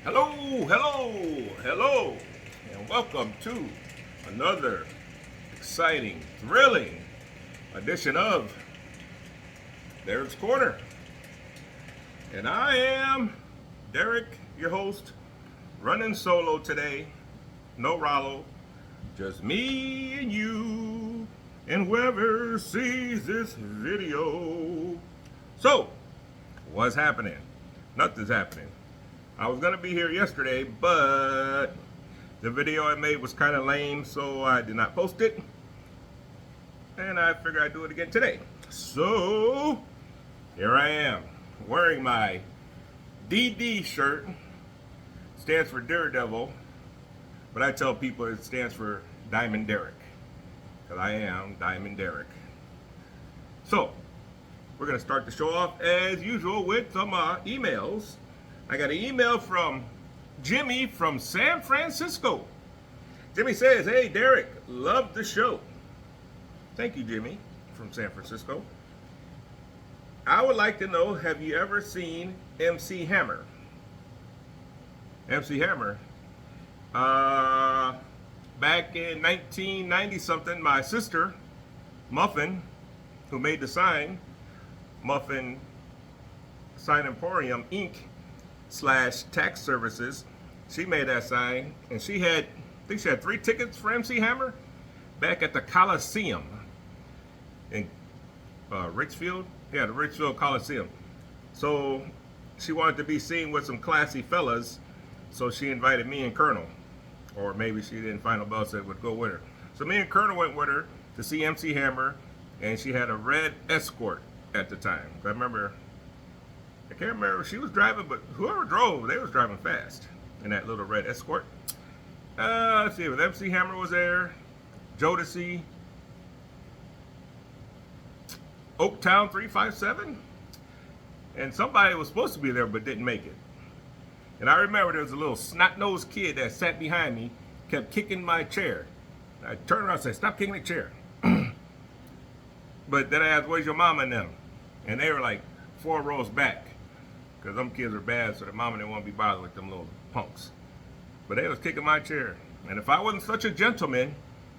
Hello, hello, hello, and welcome to another exciting, thrilling edition of Derrick's Corner. And I am Derrick, your host, running solo today. No Rollo, just me and you, and whoever sees this video. So, what's happening? Nothing's happening. I was gonna be here yesterday, but the video I made was kind of lame, so I did not post it. And I figured I'd do it again today. So here I am, wearing my DD shirt. Stands for Daredevil, but I tell people it stands for Diamond Derrick, because I am Diamond Derrick. So we're gonna start the show off as usual with some emails. I got an email from Jimmy from San Francisco. Jimmy says, "Hey Derrick, love the show." Thank you, Jimmy from San Francisco. I would like to know, have you ever seen MC Hammer? MC Hammer, back in 1990 something, my sister, Muffin, who made the sign, Muffin Sign Emporium Inc. / tax services, she made that sign, and I think she had 3 tickets for MC Hammer back at the Coliseum in Richfield. Yeah, the Richfield Coliseum. So she wanted to be seen with some classy fellas, so she invited me and Colonel, or maybe she didn't find nobody else that would go with her. So me and Colonel went with her to see MC Hammer, and she had a red Escort at the time. I can't remember if she was driving, but whoever drove, they was driving fast in that little red Escort. Let's see, with MC Hammer was there, Jodeci, Oaktown 357, and somebody was supposed to be there but didn't make it. And I remember there was a little snot-nosed kid that sat behind me, kept kicking my chair. I turned around and said, "Stop kicking the chair." But then I asked, "Where's your mama and them?" And they were like 4 rows back, because them kids are bad, so their mama didn't want to be bothered with them little punks. But they was kicking my chair. And if I wasn't such a gentleman,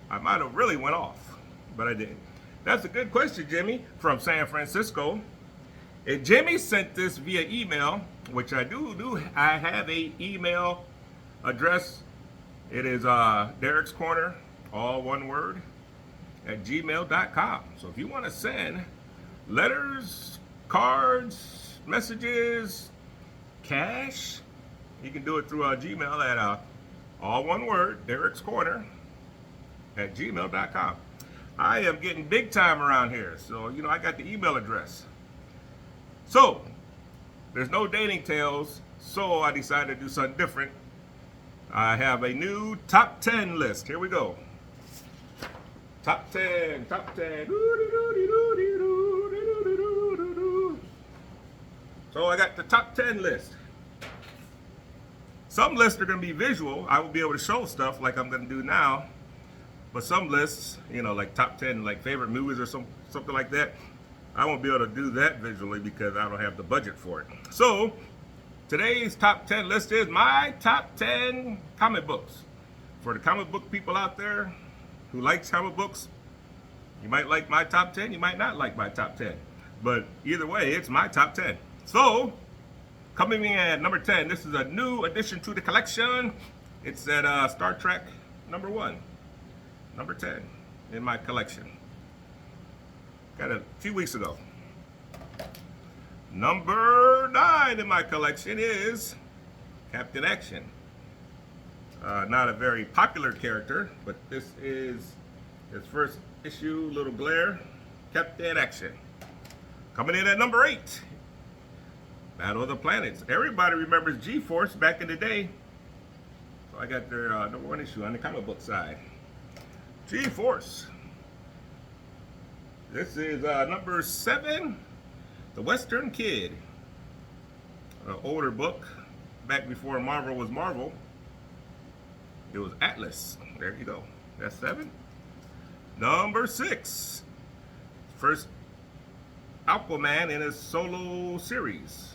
I might have really went off. But I didn't. That's a good question, Jimmy, from San Francisco. And Jimmy sent this via email, which I I have a email address. It is Derrick's Corner, all one word, at gmail.com. So if you want to send letters, cards, messages, cash, you can do it through Gmail at all one word, Derrick's Corner at gmail.com. I am getting big time around here, so I got the email address. So there's no dating tales, so I decided to do something different. I have a new top 10 list. Here we go. Top 10, top 10. So I got the top 10 list. Some lists are going to be visual. I will be able to show stuff like I'm going to do now. But some lists, like top 10, like favorite movies or something like that, I won't be able to do that visually because I don't have the budget for it. So today's top 10 list is my top 10 comic books. For the comic book people out there who likes comic books, you might like my top 10, you might not like my top 10. But either way, it's my top 10. So, coming in at number 10, this is a new addition to the collection. It's at Star Trek number 1, number 10 in my collection. Got it a few weeks ago. Number 9 in my collection is Captain Action. Not a very popular character, but this is his first issue, Little Glare, Captain Action. Coming in at number 8, Battle of the Planets. Everybody remembers G-Force back in the day. So I got their number 1 issue on the comic book side. G-Force. This is number 7, The Western Kid. An older book, back before Marvel was Marvel. It was Atlas. There you go. That's 7. Number 6, first Aquaman in his solo series.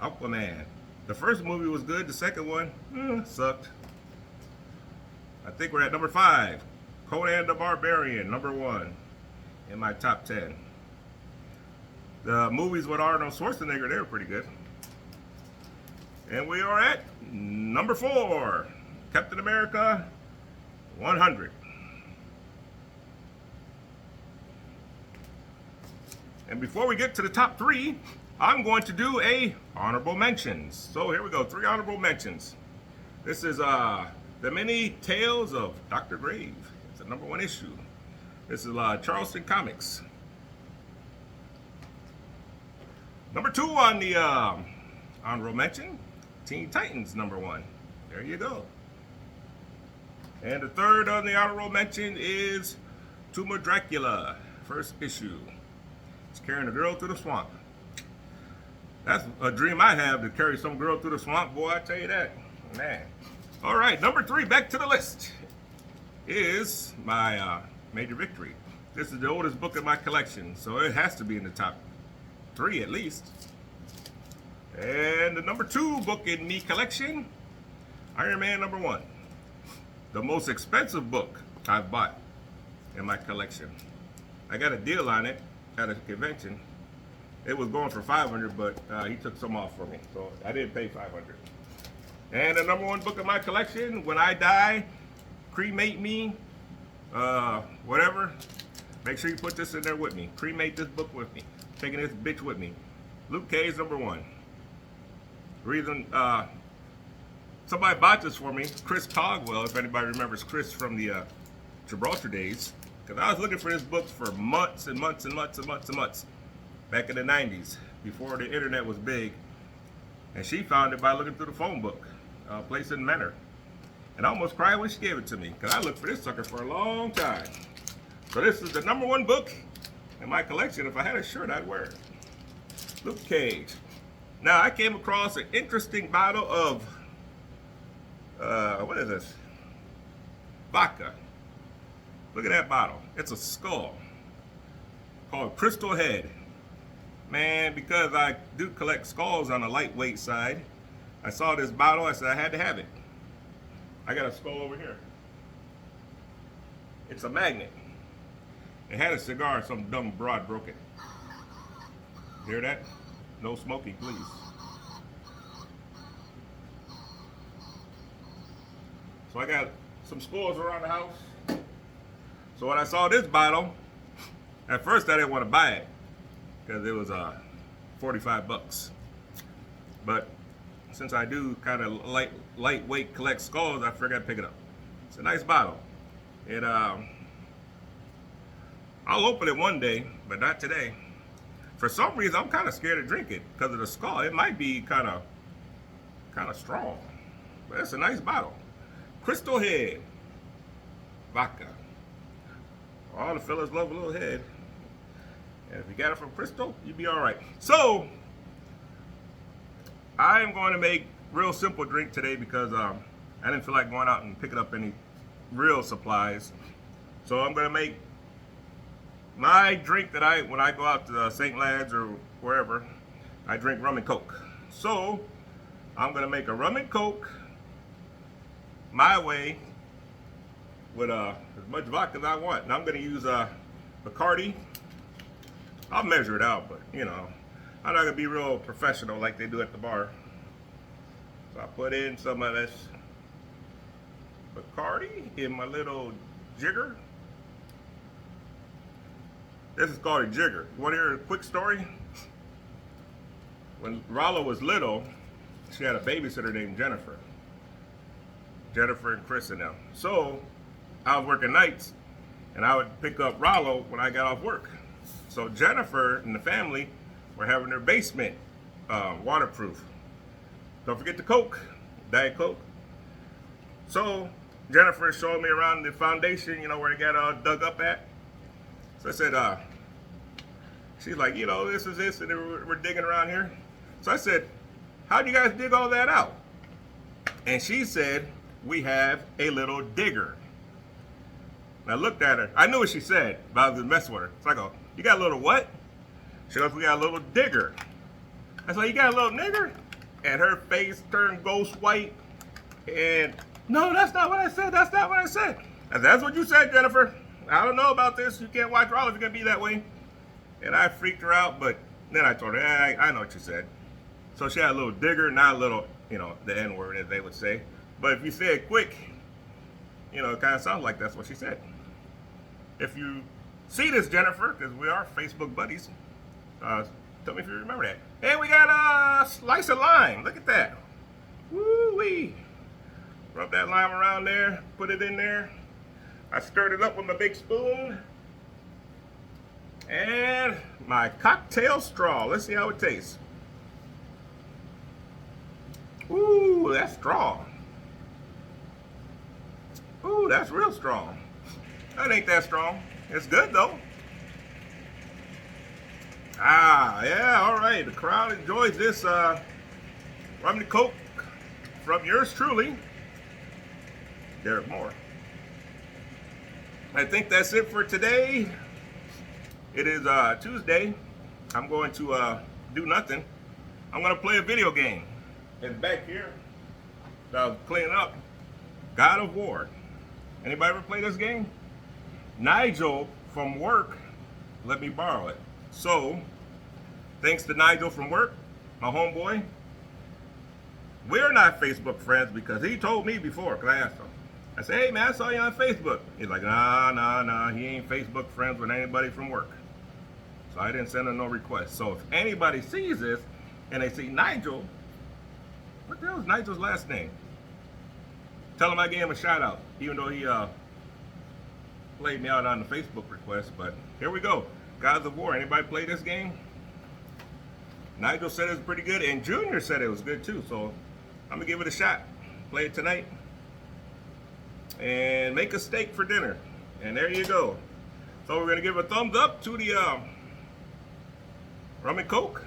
Aquaman. The first movie was good. The second one sucked. I think we're at number 5. Conan the Barbarian, number 1 in my top 10. The movies with Arnold Schwarzenegger, they were pretty good. And we are at number 4, Captain America 100. And before we get to the top 3, I'm going to do a honorable mentions. So here we go, 3 honorable mentions. This is The Many Tales of Dr. Grave. It's the number 1 issue. This is Charleston Comics. Number 2 on the honorable mention, Teen Titans number 1. There you go. And the 3rd on the honorable mention is Tomb of Dracula, 1st issue. It's carrying a girl through the swamp. That's a dream I have, to carry some girl through the swamp, boy, I tell you that. Man. All right, number 3, back to the list, is my Major Victory. This is the oldest book in my collection, so it has to be in the top 3 at least. And the number 2 book in me collection, Iron Man number 1. The most expensive book I've bought in my collection. I got a deal on it at a convention. It was going for $500, but he took some off for me, so I didn't pay $500. And the number 1 book in my collection, When I Die, Cremate Me, whatever. Make sure you put this in there with me. Cremate this book with me. Taking this bitch with me. Luke Cage number 1. Reason somebody bought this for me, Chris Cogwell, if anybody remembers Chris from the Gibraltar days, because I was looking for this book for months and months and months and months and months. Back in the 90s, before the internet was big. And she found it by looking through the phone book, Place in Manor. And I almost cried when she gave it to me, because I looked for this sucker for a long time. So this is the number 1 book in my collection. If I had a shirt, I'd wear it. Luke Cage. Now, I came across an interesting bottle of, what is this? Vodka. Look at that bottle. It's a skull called Crystal Head. Man, because I do collect skulls on the lightweight side, I saw this bottle, I said I had to have it. I got a skull over here. It's a magnet. It had a cigar, some dumb broad broke it. Hear that? No smoking, please. So I got some skulls around the house. So when I saw this bottle, at first I didn't want to buy it, because it was 45 bucks. But since I do kind of lightweight collect skulls, I figured I'd pick it up. It's a nice bottle. And I'll open it one day, but not today. For some reason, I'm kind of scared to drink it because of the skull. It might be kind of strong, but it's a nice bottle. Crystal Head vodka. All the fellas love a little head. And if you got it from Crystal, you'll be all right. So, I am going to make real simple drink today because I didn't feel like going out and picking up any real supplies. So I'm going to make my drink that when I go out to St. Lad's or wherever, I drink rum and coke. So, I'm going to make a rum and coke my way with as much vodka as I want. And I'm going to use Bacardi. I'll measure it out, but you know, I'm not gonna be real professional like they do at the bar. So I put in some of this Bacardi in my little jigger. This is called a jigger. You wanna hear a quick story? When Rollo was little, she had a babysitter named Jennifer. Jennifer and Chris and them. So I was working nights and I would pick up Rollo when I got off work. So Jennifer and the family were having their basement waterproof. Don't forget the Coke, Diet Coke. So Jennifer showed me around the foundation, you know, where they got all dug up at. So I said, she's like, you know, this is this, and we're digging around here. So I said, how'd you guys dig all that out? And she said, we have a little digger. And I looked at her. I knew what she said, but I was just messing with her. So I go, you got a little what? She goes, we got a little digger. I said, you got a little nigger? and her face turned ghost white. And no, that's not what I said. That's not what I said. And that's what you said, Jennifer. I don't know about this. You can't watch Raw if you're gonna be that way. And I freaked her out, but then I told her, I know what you said. So she had a little digger, not a little, the N word, as they would say. But if you say it quick, it kind of sounds like that's what she said. If you see this, Jennifer, because we are Facebook buddies, tell me if you remember that. Hey, we got a slice of lime. Look at that. Woo-wee. Rub that lime around there, put it in there. I stirred it up with my big spoon. And my cocktail straw. Let's see how it tastes. Ooh, that's strong. Ooh, that's real strong. That ain't that strong. It's good though. Ah, yeah, all right. The crowd enjoys this rum and Coke from yours truly, Derrick Moore. I think that's it for today. It is Tuesday. I'm going to do nothing. I'm going to play a video game. It's back here that I was cleaning up. God of War. Anybody ever play this game? Nigel from work let me borrow it. So, thanks to Nigel from work, my homeboy, we're not Facebook friends because he told me before, because I asked him. I said, hey man, I saw you on Facebook. He's like, nah, he ain't Facebook friends with anybody from work. So I didn't send him no request. So if anybody sees this and they see Nigel, what the hell is Nigel's last name? Tell him I gave him a shout out, even though he played me out on the Facebook request. But here we go. Gods of War. Anybody play this game? Nigel said it was pretty good, and Junior said it was good too. So I'm gonna give it a shot. Play it tonight, and make a steak for dinner. And there you go. So we're gonna give a thumbs up to the rum and Coke.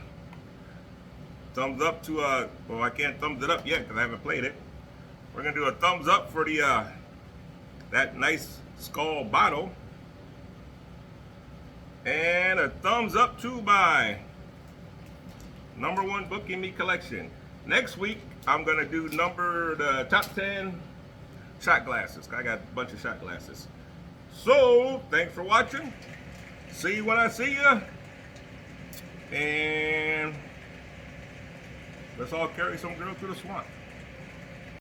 Thumbs up to well, I can't thumbs it up yet because I haven't played it. We're gonna do a thumbs up for the that nice skull bottle, and a thumbs up to my #1 book in me collection. Next week I'm gonna do the top 10 shot glasses. I got a bunch of shot glasses. So thanks for watching. See you when I see you, and let's all carry some girl through the swamp.